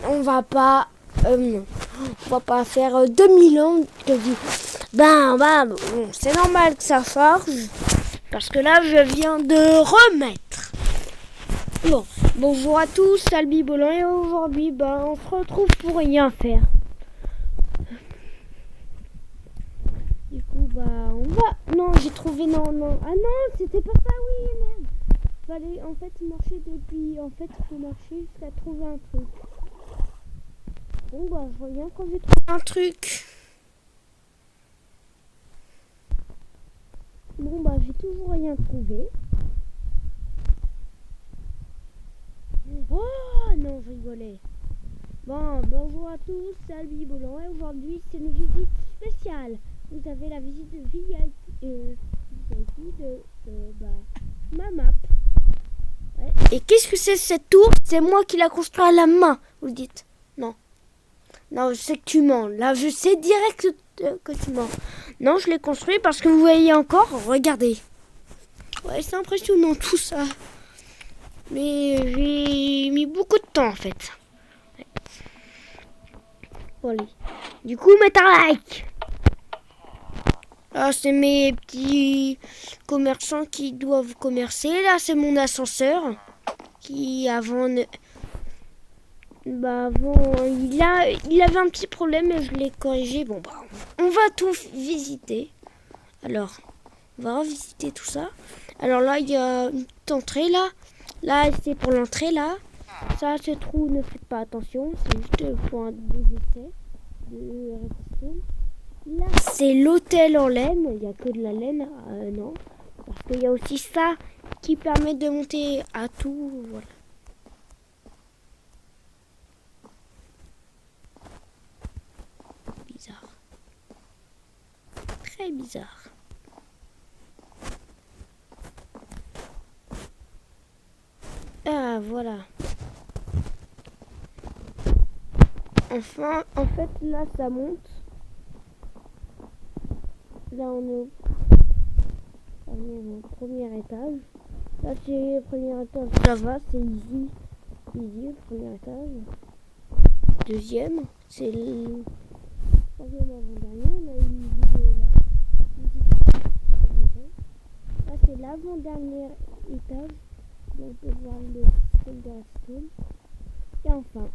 On va pas, non. On va pas faire 2000 ans que je dis. Bon, c'est normal que ça charge. Parce que là, je viens de remettre. Bon, bonjour à tous, c'est Albi Bolan et aujourd'hui, on se retrouve pour rien faire. Du coup, on va... Non, j'ai trouvé... Non. Ah non, c'était pas ça, oui, merde. Fallait en fait marcher depuis... En fait, il faut marcher jusqu'à trouver un truc. Bon, je reviens quand j'ai trouvé un truc. Bon, j'ai toujours rien trouvé. Oh non, je rigolais. Bon, bonjour à tous, c'est Albi Bolan et aujourd'hui c'est une visite spéciale. Vous avez la visite de VIP de ma map. Ouais. Et qu'est-ce que c'est cette tour? C'est moi qui l'ai construite à la main, vous le dites. Non, je sais que tu mens. Là, je sais direct que tu mens. Non, je l'ai construit parce que vous voyez encore, regardez. Ouais, c'est impressionnant tout ça. Mais j'ai mis beaucoup de temps en fait. Ouais. Bon, allez. Du coup, mettez un like. Là, c'est mes petits commerçants qui doivent commercer. Là, c'est mon ascenseur qui avant il avait un petit problème et je l'ai corrigé. Bon, on va tout visiter. Alors, on va revisiter tout ça. Alors là, il y a une petite entrée là. Là, c'est pour l'entrée là. Ça, ce trou, ne faites pas attention. C'est juste pour des essais de redstone. Là, c'est l'hôtel en laine. Il n'y a que de la laine. Non. Parce qu'il y a aussi ça qui permet de monter à tout. Voilà. Bizarre. Très bizarre. Ah, voilà. Enfin, en fait, là, ça monte. Là, on est au premier étage. Là, c'est le premier étage. Ça va, c'est easy. Easy, le premier étage. Deuxième, c'est le troisième avant-dernier. On a une vidéo là. Là, c'est l'avant-dernier étage. Donc, on peut voir le système de redstone. Et enfin,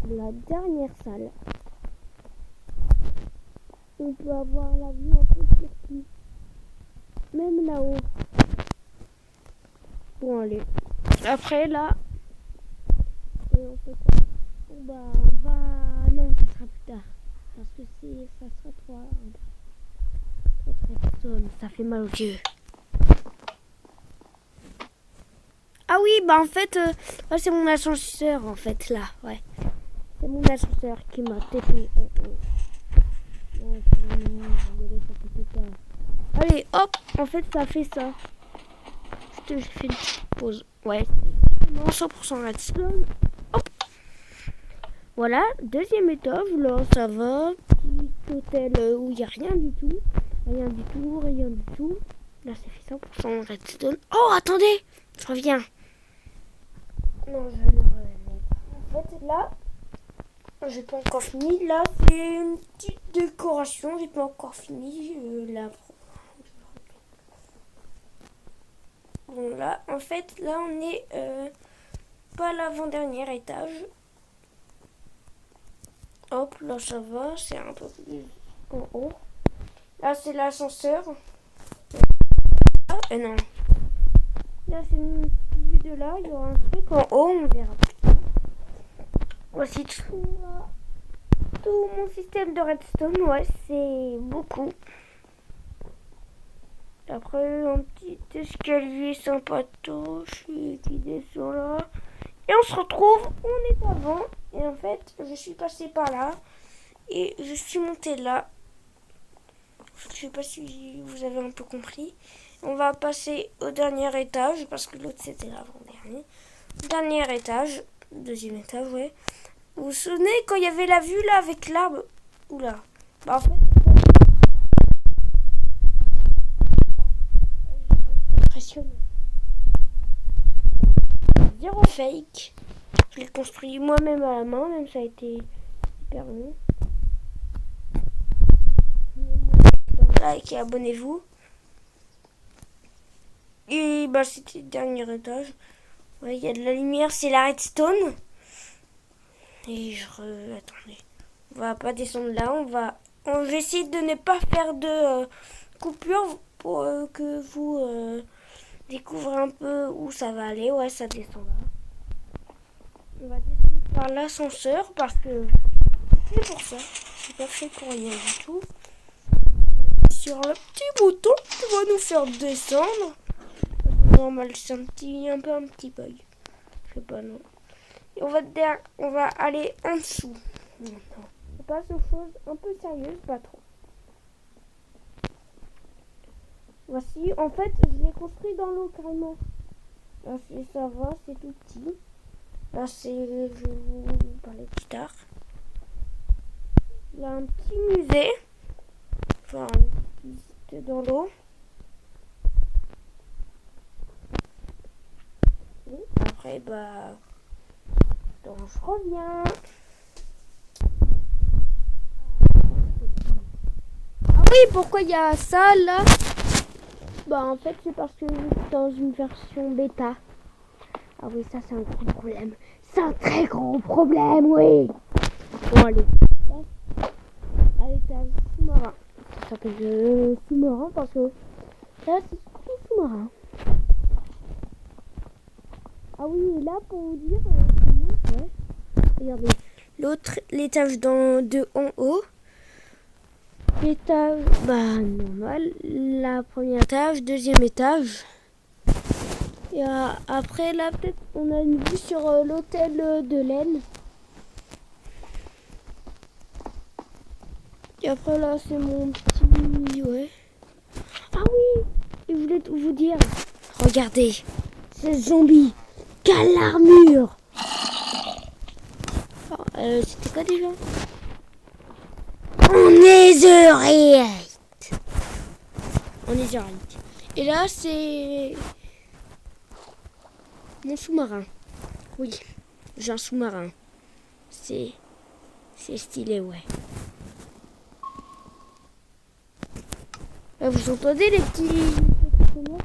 la dernière salle. On peut avoir la vue un peu sur tout. Même là-haut. Bon, allez. Après, là. Et on fait quoi? On va... Non, ça sera plus tard. Parce que ça sera trop redstone. Ça fait mal aux yeux. Ah oui, en fait, c'est mon ascenseur, en fait, là. Ouais. C'est mon ascenseur qui m'a TP. Allez, hop, en fait, ça fait ça. J'ai fait une petite pause. Ouais. Non, 100% redstone. Hop. Voilà, deuxième étage, là, ça va. Petit hôtel où il n'y a rien du tout. Rien du tout. Là, ça fait 100% redstone. Oh, attendez, je reviens. Non, je ne reviens pas. En fait, là, j'ai pas encore fini. Là, c'est une petite décoration. J'ai pas encore fini. Bon, là, en fait, là, on est pas à l'avant-dernier étage. Hop, là, ça va. C'est un peu plus en haut. Là, c'est l'ascenseur. Non. Là, c'est une vue de là. Il y aura un truc en haut. On verra plus tard. Voici tout mon système de redstone. Ouais, c'est beaucoup. Après, un petit escalier sympatoche qui descend là. Et on se retrouve, on est avant. Et en fait, je suis passée par là. Et je suis montée là. Je sais pas si vous avez un peu compris. On va passer au dernier étage. Parce que l'autre c'était l'avant-dernier. Dernier étage. Deuxième étage, ouais. Vous vous souvenez quand il y avait la vue là avec l'arbre? Oula. En fait... impressionnant. zéro fake. Je l'ai construit moi-même à la main, même ça a été hyper long. Like et abonnez-vous. Et bah c'était le dernier étage. Ouais, il y a de la lumière, c'est la redstone. Et attendez. On va pas descendre là, on va essayer de ne pas faire de coupure pour que vous découvrez un peu où ça va aller. Ouais, ça descend là. On va descendre par l'ascenseur parce que c'est pour ça. C'est pas fait pour rien du tout. Sur le petit bouton qui va nous faire descendre. Normal, c'est un petit bug. Je sais pas, non. Et on va aller en dessous. Maintenant. On passe aux choses un peu sérieuses, pas trop. Voici, en fait, je l'ai construit dans l'eau carrément. Là, ça va, c'est tout petit. Là, je vais vous parler plus tard. Là, un petit musée. Enfin, c'était dans l'eau. Après, bah... Donc, je reviens. Ah oui, pourquoi il y a ça, là? Bah, en fait, c'est parce que je suis dans une version bêta. Ah oui, ça, c'est un gros problème. C'est un très gros problème, oui. Bon, allez. L'étage sous-marin. Ça s'appelle sous-marin parce que là, c'est tout sous-marin. Ah oui, et là, pour vous dire, ouais. Regardez, l'étage de en haut. L'étage, bah, normal. La première étage, deuxième étage. Et après, là, peut-être, on a une vue sur l'hôtel de l'Aisne. Et après, là, c'est mon petit... Ouais. Ah oui, je voulais vous dire. Regardez, ce zombie. Quelle armure. Oh, c'était quoi déjà? On est Et là, c'est mon sous-marin. Oui, j'ai un sous-marin. C'est stylé, ouais. Là, vous entendez les petits sonores?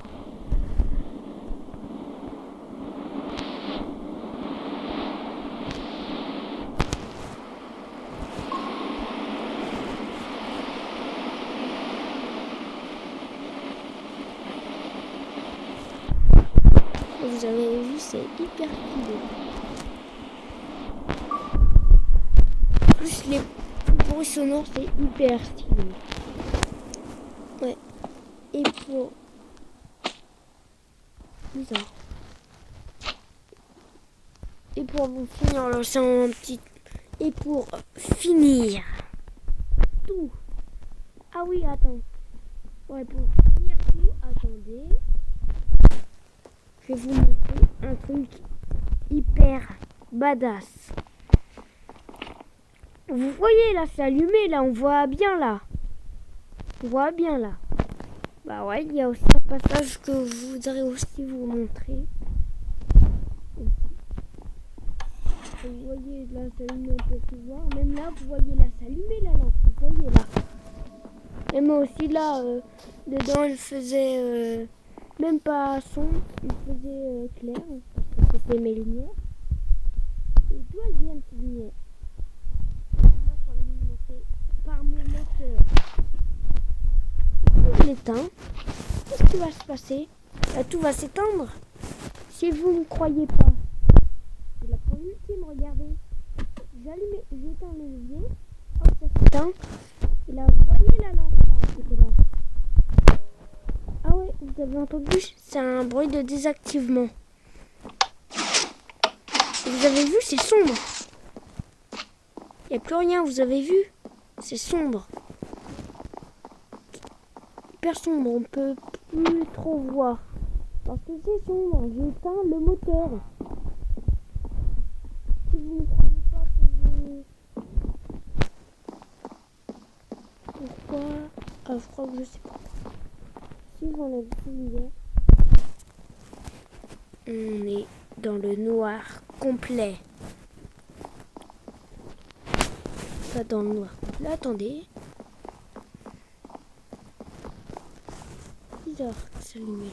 Vous avez vu, c'est hyper stylé. Plus les bruits sonores, c'est hyper stylé. Ouais. Et pour... Bizarre. Et pour vous finir, là, c'est un petit... Et pour finir tout. Ah oui, attends. Ouais, pour finir tout, attendez. Je vais vous montrer un truc hyper badass. Vous voyez là, c'est allumé là, on voit bien là. On voit bien là. Bah ouais, il y a aussi un passage que je voudrais aussi vous montrer. Vous voyez là, s'allumer, on peut tout voir. Même là, vous voyez là, s'allumer la lampe. Vous voyez là. Et moi aussi là, dedans, elle faisait même pas sombre, il faisait clair. Parce que c'était mes lumières. Et d'où elles viennent ces lumières? Moi, sont alimentées par mon moteur. Si je l'éteins, qu'est-ce qui va se passer? Là, tout va s'éteindre. Si vous ne croyez pas. C'est la première ultime, regardez. J'éteins le levier. Hop, ça s'éteint. Et là, vous voyez la lampe là. Ah ouais, vous avez entendu? C'est un bruit de désactivement. Vous avez vu, c'est sombre. Il n'y a plus rien, vous avez vu? C'est sombre. Hyper sombre, on peut plus trop voir. Parce que c'est sombre, j'éteins le moteur. Si vous ne croyez pas que Pourquoi je crois que je sais pas. Si j'enlève ce lumière, on est dans le noir complet. Pas dans le noir complet, attendez. Bizarre que ça s'allume là.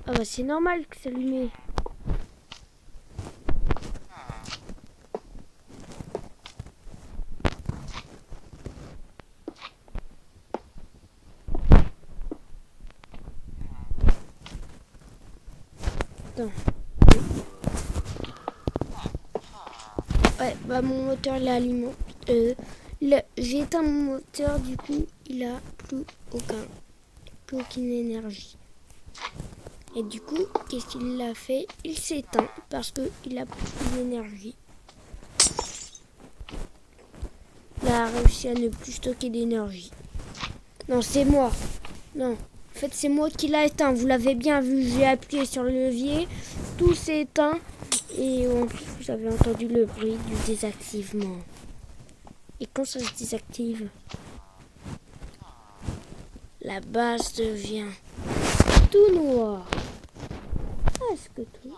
Ah bah c'est normal que ça s'allume. Attends. Ouais, bah mon moteur il est allumé. J'ai éteint mon moteur, du coup il a plus aucune énergie. Et du coup, qu'est-ce qu'il a fait? Il s'éteint parce qu'il a plus d'énergie. Il a réussi à ne plus stocker d'énergie. Non, c'est moi. Non, en fait c'est moi qui l'a éteint. Vous l'avez bien vu, j'ai appuyé sur le levier, tout s'est éteint. Et en plus, vous avez entendu le bruit du désactivement. Et quand ça se désactive, la base devient tout noir. Est-ce que tout?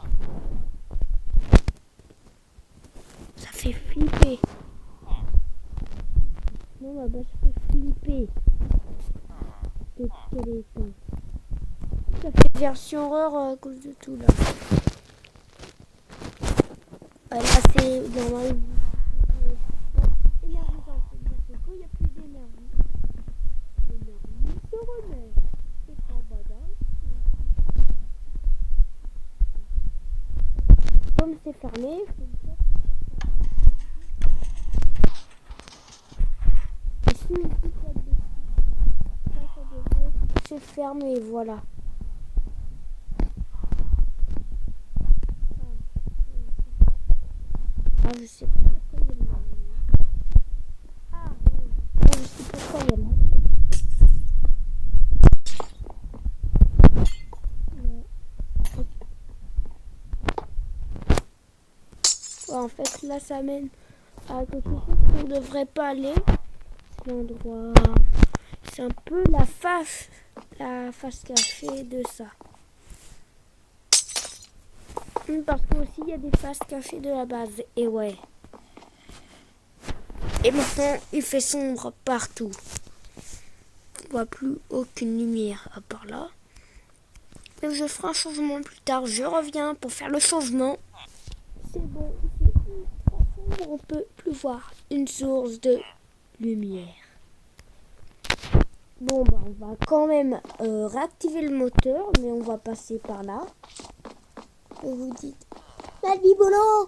Ça fait flipper. Non, ma base fait flipper. Depuis qu'elle est éteinte. Ça fait version horreur à cause de tout là. Là c'est normal. Énergisant, c'est-à-dire que quand il n'y a plus d'énergie, l'énergie se remet. C'est en badage. Comme c'est fermé, si on coupe là-dessus, ça devrait se fermer, voilà. Ah, je sais pas pourquoi il y a le Ah, ouais. Je sais pourquoi il y a le Ouais, en fait, là, ça mène à quelque chose qu'on ne devrait pas aller. C'est l'endroit... C'est un peu la face cachée de ça. Parce que aussi, il y a des faces cachées de la base. Et ouais. Et maintenant, il fait sombre partout. On voit plus aucune lumière à part là. Et je ferai un changement plus tard. Je reviens pour faire le changement. C'est bon, il fait ultra sombre. On peut plus voir une source de lumière. Bon, bah, on va quand même réactiver le moteur, mais on va passer par là. Et vous dites, Salvibolo,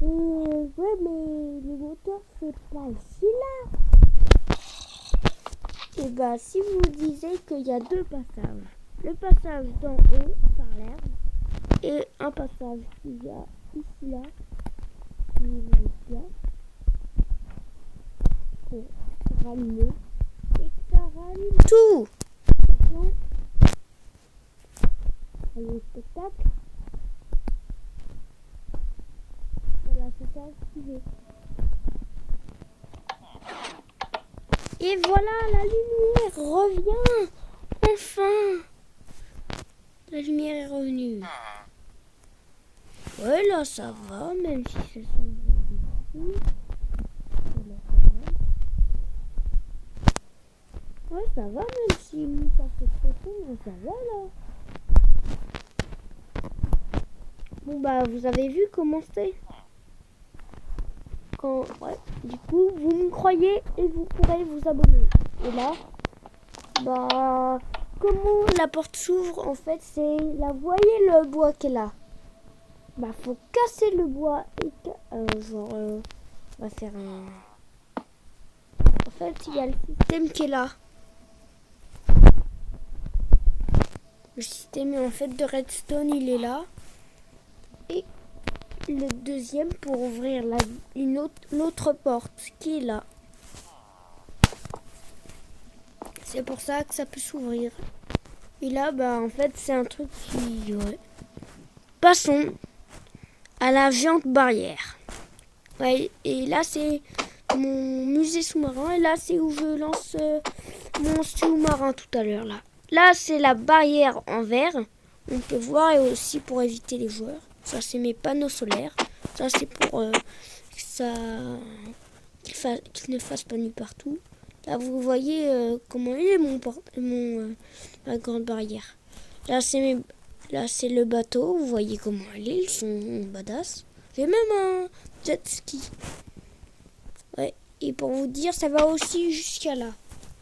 ouais, mais le moteur, c'est pas ici là. Et bah, si vous disiez qu'il y a deux passages, le passage d'en haut par l'herbe et un passage qu'il y a ici là, qui va être là, pour rallumer. Et ça rallume tout. Attention. Le spectacle. Voilà, c'est ça activé. Et voilà, la lumière revient. Enfin. La lumière est revenue. Ouais, là, ça va, même si c'est sombre ici. Ouais, ça va, même si ça fait trop sombre, ça va là. Bon bah, vous avez vu comment c'est. Ouais, du coup, vous me croyez et vous pourrez vous abonner. Et là, bah, comment la porte s'ouvre, en fait, c'est, là, vous voyez le bois qui est là. Bah, faut casser le bois et, on va faire un... En fait, il y a le système qui est là. Le système en fait de redstone, il est là. Et le deuxième pour ouvrir l'autre porte qui est là. C'est pour ça que ça peut s'ouvrir. Et là, bah en fait, c'est un truc qui... Ouais. Passons à la géante barrière. Ouais, et là, c'est mon musée sous-marin. Et là, c'est où je lance mon sous-marin tout à l'heure, là. Là, c'est la barrière en verre. On peut voir et aussi pour éviter les joueurs. Ça, c'est mes panneaux solaires. Ça, c'est pour que ça qu'il ne fasse pas nuit partout. Là, vous voyez comment il est ma grande barrière. Là, c'est le bateau. Vous voyez comment il est. Ils sont badass. J'ai même un jet ski. Ouais. Et pour vous dire, ça va aussi jusqu'à là.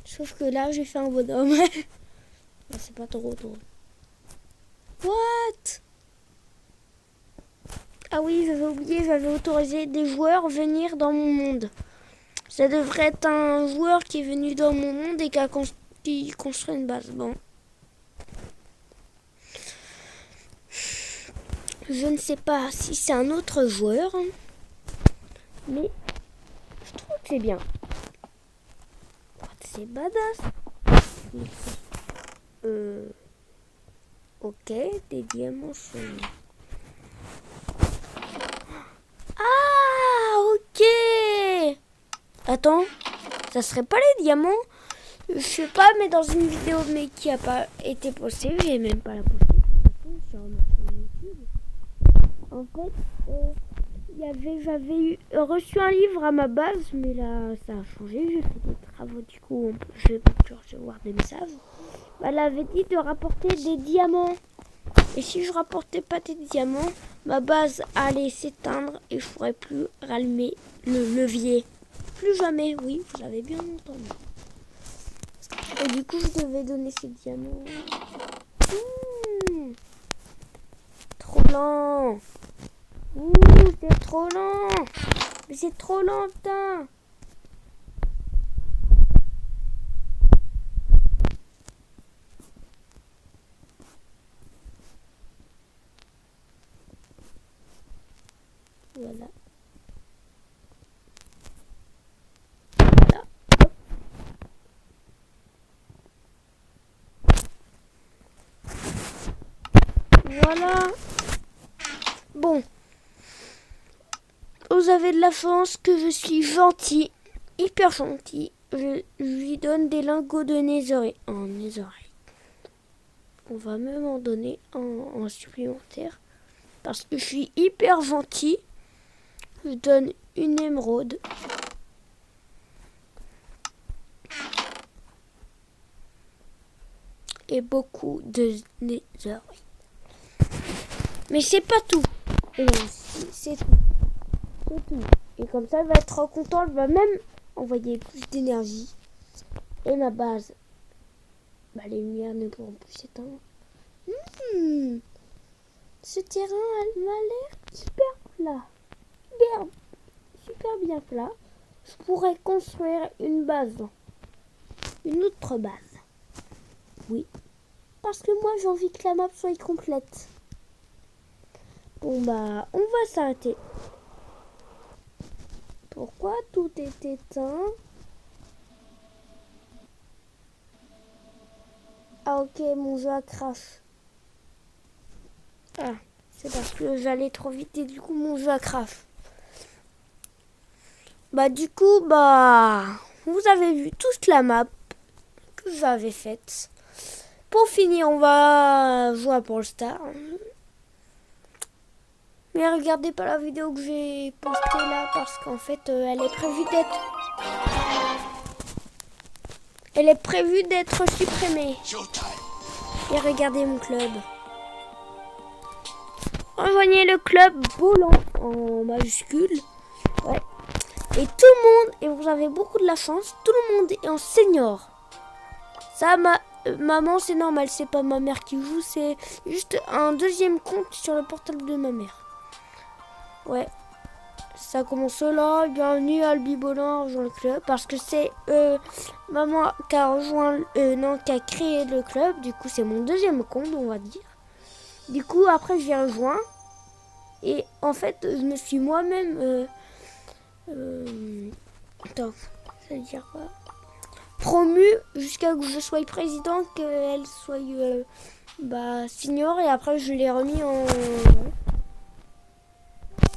Sauf que là, j'ai fait un bonhomme. C'est pas trop drôle. What? Ah oui, j'avais oublié, j'avais autorisé des joueurs venir dans mon monde. Ça devrait être un joueur qui est venu dans mon monde et qui construit une base. Bon. Je ne sais pas si c'est un autre joueur, mais je trouve que c'est bien. C'est badass. Ok, des diamants sont... Ah, ok. Attends, ça serait pas les diamants? Je sais pas, mais dans une vidéo mais qui a pas été postée, j'ai même pas la postée sur ma chaîne YouTube. En fait, j'avais reçu un livre à ma base, mais là ça a changé. J'ai fait des travaux, du coup je vais plus recevoir des messages. Elle avait dit de rapporter des diamants. Et si je rapportais pas des diamants, ma base allait s'éteindre et je pourrais plus rallumer le levier. Plus jamais, oui, vous avez bien entendu. Et du coup, je devais donner ces diamants. Trop lent. C'est trop lent. Mais c'est trop lent, putain. Voilà. Voilà. Bon. Vous avez de la chance que je suis gentil. Hyper gentil. Je lui donne des lingots de netherite. En netherite. On va même en donner en supplémentaire. Parce que je suis hyper gentil. Je donne une émeraude. Et beaucoup de netherite. Mais c'est pas tout. C'est tout. C'est tout. Et comme ça, elle va être trop contente. Elle va même envoyer plus d'énergie. Et ma base. Les lumières ne pourront plus s'éteindre. Ce terrain m'a l'air super plat. Super bien plat. Je pourrais construire une base. Une autre base. Oui. Parce que moi, j'ai envie que la map soit complète. Bon, on va s'arrêter. Pourquoi tout est éteint? Ah, ok, mon jeu a crash. Ah, c'est parce que j'allais trop vite et du coup, mon jeu a crash. Du coup, vous avez vu toute la map que j'avais faite. Pour finir, on va jouer à Brawl Stars. Mais regardez pas la vidéo que j'ai postée là parce qu'en fait, elle est prévue d'être supprimée. Et regardez mon club. Rejoignez le club Volant en majuscule. Ouais. Et tout le monde, et vous avez beaucoup de la chance, tout le monde est en senior. Ça, maman, c'est normal, c'est pas ma mère qui joue, c'est juste un deuxième compte sur le portable de ma mère. Ouais. Ça commence là, bienvenue à Albi Volant, rejoint le club, parce que c'est maman qui a qui a créé le club, du coup c'est mon deuxième compte, on va dire. Du coup, après, j'ai rejoint. Et en fait, je me suis moi-même... attends, ça veut dire quoi? Promu jusqu'à que je sois président, qu'elle soit senior. Et après, je l'ai remis en...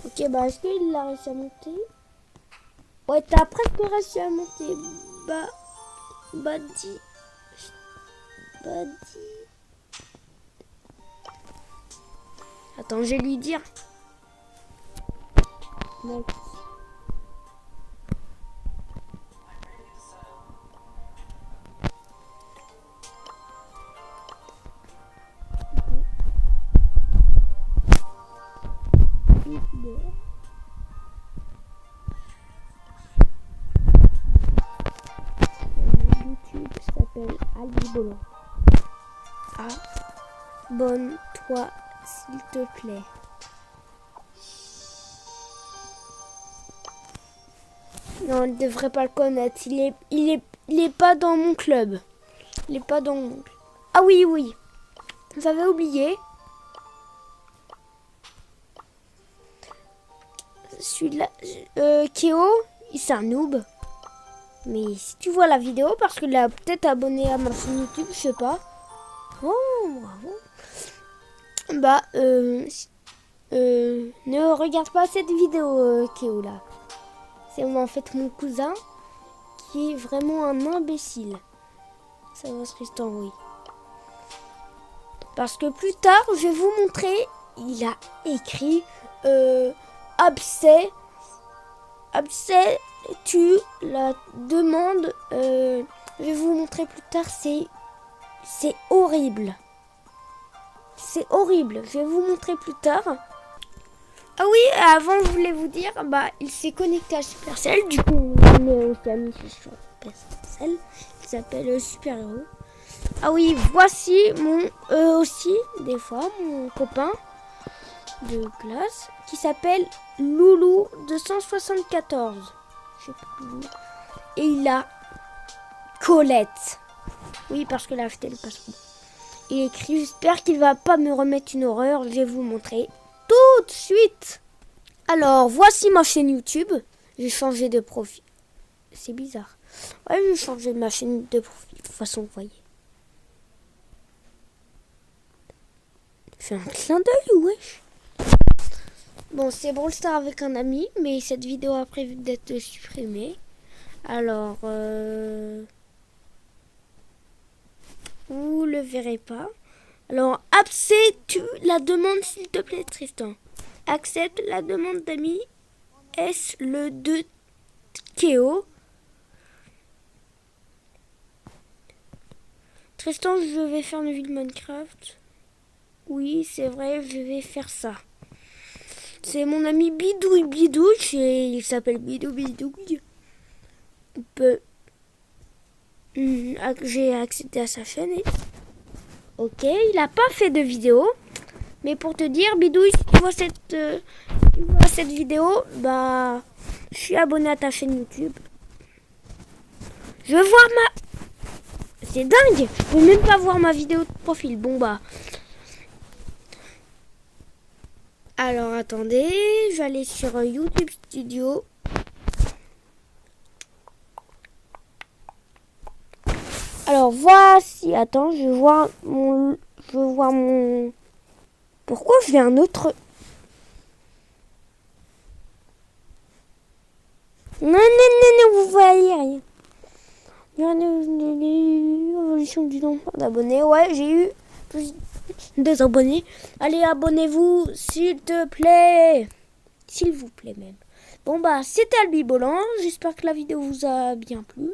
Ok, est-ce qu'il a réussi à monter? Ouais, t'as presque réussi à monter. Buddy. Attends, je vais lui dire. Next. YouTube s'appelle Albibolon. Abonne-toi s'il te plaît. Non, on ne devrait pas le connaître. Il est pas dans mon club. Il est pas dans mon club. Ah oui, oui. J'avais oublié. Celui-là, Kéo, c'est un noob. Mais si tu vois la vidéo, parce qu'il a peut-être abonné à ma chaîne YouTube, je sais pas. Oh, bravo. Bah, ne regarde pas cette vidéo, Kéo, là. C'est en fait mon cousin qui est vraiment un imbécile. Ça va, Tristan, oui. Parce que plus tard, je vais vous montrer, il a écrit abcès, tu la demandes. Je vais vous montrer plus tard, c'est horrible. C'est horrible, je vais vous montrer plus tard. Ah oui, avant je voulais vous dire, bah il s'est connecté à Supercell, du coup on est aussi amis sur Supercell, il s'appelle Super Héros. Ah oui, voici mon aussi des fois mon copain de classe qui s'appelle Loulou 274. Je sais plus. Et il a Colette. Oui, parce qu'elle a acheté le passeport. Il écrit, j'espère qu'il va pas me remettre une horreur, je vais vous montrer tout de suite. Alors, voici ma chaîne YouTube. J'ai changé de profil. C'est bizarre. Ouais, j'ai changé ma chaîne de profil. De toute façon, vous voyez. Fais un clin d'œil, wesh. Bon, c'est Brawl Stars avec un ami, mais cette vidéo a prévu d'être supprimée. Alors, vous le verrez pas. Alors, accepte la demande, s'il te plaît, Tristan. Accepte la demande d'ami. Est le 2 Kéo. Tristan, je vais faire une ville Minecraft. Oui, c'est vrai, je vais faire ça. C'est mon ami Bidouille Bidouche et il s'appelle Bidou Bidouille. J'ai accédé à sa chaîne. Ok, il n'a pas fait de vidéo. Mais pour te dire, Bidouille, si tu vois cette vidéo, bah, je suis abonné à ta chaîne YouTube. Je veux voir C'est dingue, je peux même pas voir ma vidéo de profil. Bon bah. Alors attendez, je vais aller sur YouTube Studio. Alors voici, attends, je vois mon... Pourquoi je vais un autre... Non, vous voyez rien. Évolution du nombre d'abonnés. Ouais, j'ai eu plus de abonnés. Allez, abonnez-vous, s'il te plaît. S'il vous plaît même. Bon bah, c'était Albibolon. J'espère que la vidéo vous a bien plu.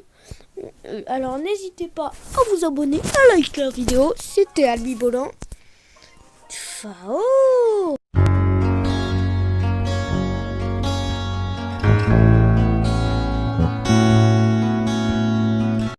Alors, n'hésitez pas à vous abonner, à liker la vidéo. C'était Albibolon. Ciao.